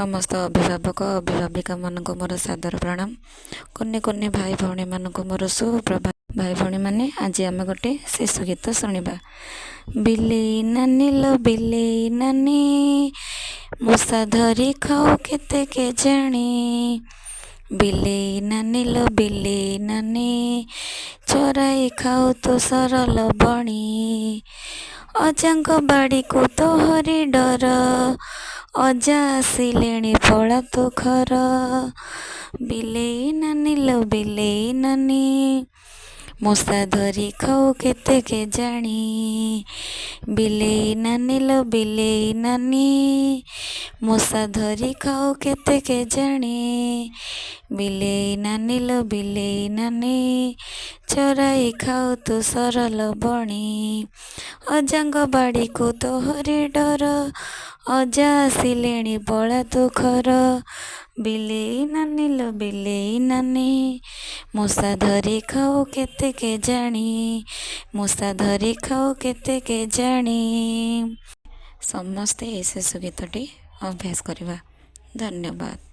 समस्त अभिभावक अभिभाविका मानक मोर सादर प्रणाम। कुन्नी कुन्नी भाई भौणी मानक मोर सुप्रभात। भाई भौणी माने आज आम गोटे शिशु गीत शुणा। बिलेई नानी लो बिलेई नानी मूषा धरी खाओ केते के जानी। बिलेई नानी लो बिलेई नानी चोराई खाओ तो सरल बणी। अजांग बाड़ी को तोहरी डर अजा आसिलेणी पड़ा तो घर। बिलेई नानी लो बिलेई नानी मूषा धरी खाओ केते के जानी। बिलेई नानी लो बिलेई नानी मूषा धरी खाओ केते के जानी। बिलेई नानी लो बिलेई नानी चोराई खाओ तू सरल बणी। अजांग बाड़ी को तोहरी डर अजा आसिलेणी पड़ा तो घर। बिलेई नानी लो बिलेई नानी मूषा धरी खाओ केते के जानी। मूषा धरी खाओ केते के जानी। समस्ते शिशु गीतटी अभ्यास करवा। धन्यवाद।